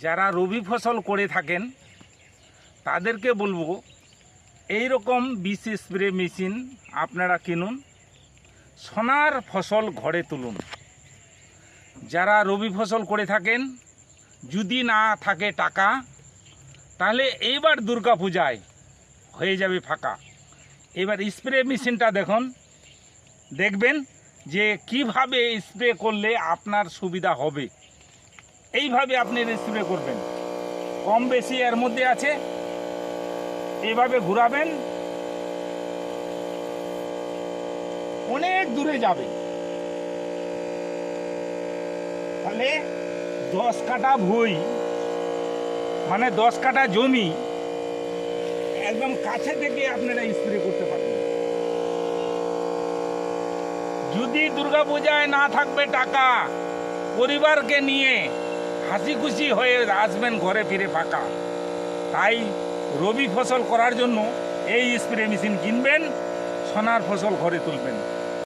যারা রবি ফসল করে থাকেন তাদেরকে বলবো এই রকম বিষ স্প্রে মেশিন আপনারা কিনুন, সোনার ফসল ঘরে তুলুন। যারা রবি ফসল করে থাকেন, যদি না থাকে টাকা, তাহলে এইবার দুর্গা পূজায় হয়ে যাবে ফাঁকা। এবার স্প্রে মেশিনটা দেখবেন যে কিভাবে স্প্রে করলে আপনার সুবিধা হবে। এইভাবে আপনি স্প্রে করবেন, কম বেশি এর মধ্যে আছে। এইভাবে ঘুরাবেন, অনেক দূরে যাবে। তাহলে 10 কাঠা ভুঁই মানে 10 কাঠা জমি একদম কাছে থেকে আপনারা স্প্রে করতে পারবেন। যদি দুর্গাপূজায় না থাকবে টাকা, পরিবারকে নিয়ে হাসি খুশি হয়ে আসবেন ঘরে ফিরে ফাঁকা। তাই রবি ফসল করার জন্য এই স্প্রে মেশিন কিনবেন, সোনার ফসল ঘরে তুলবেন।